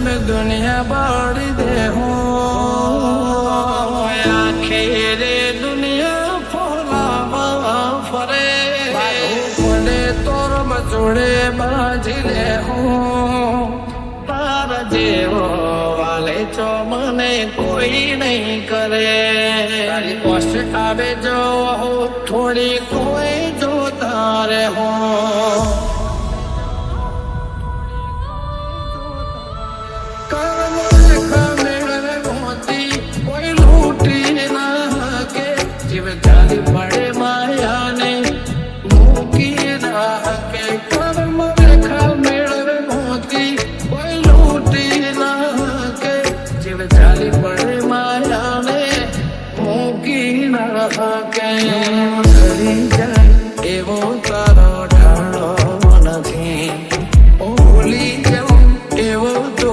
मैं दुनिया बाड़ी दे आखिरे दुनिया फोला फरे पड़े तोर बचोड़े बाजी ले तारा जेवो वाले चो मने कोई नहीं करे तारी पोस्ट आवे जो थोड़ी कोई जो तारे हो जाली बड़े माया ने मुकी ना के कर्म रेखा मेरे मोती कोई लूटी ना के जीव जाली बड़े माया ने मुकी ना के डरी जाए एवो तारो ढालो નથી ઓલી જાઉં એવો તો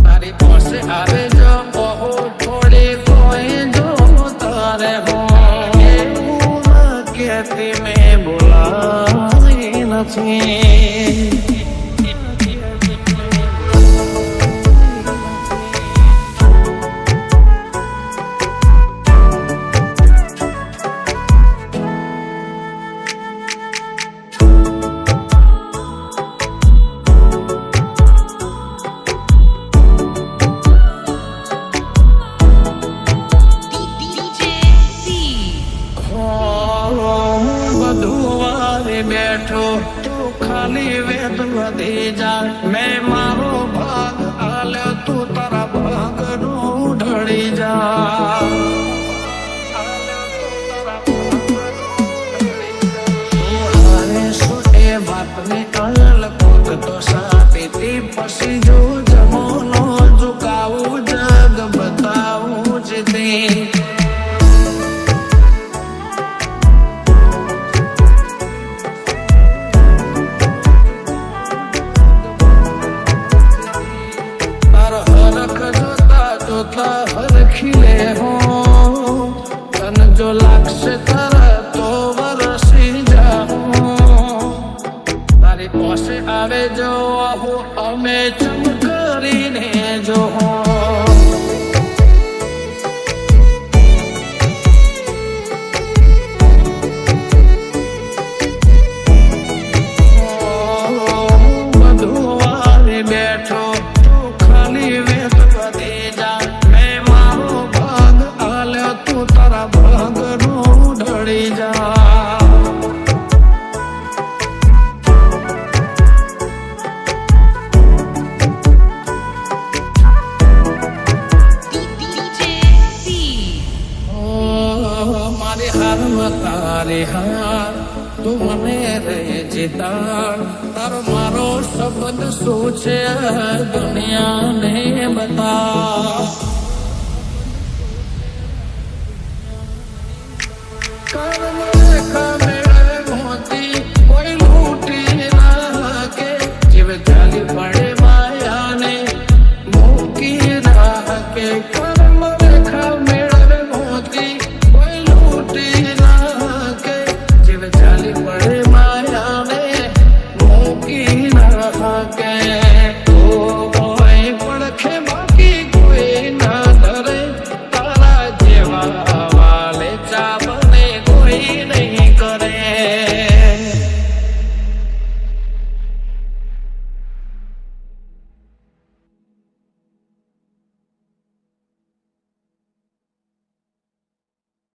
तारी पोस आवे जो बहु थोड़ी कोई जो तारे हो कहती में बुलाई नहीं बैठो तू खाली वेद वधी जा मैं मारो भाग आले तू तारा भाग रू ढड़ी जा सुटे बात में कल कोक तो सापीती पसी जो जमोनो झुकाऊ जग बताऊ जिते हर खिले हो तन जो लाक्ष तारा तो वरसी जाओ तारी पोसे आवे जो हो अमे चमकरी ने जो हो मधुवारे बैठो तू खाली वेद वधी जा तू तारा भाग रू ढड़ी जा मारे हार तारे हार तू मने रे जितार तारो मारो शब्द सोचे दुनिया ने बता कर्म रेखा मेरे मोती कोई लूटी ना के जीव जाली पड़े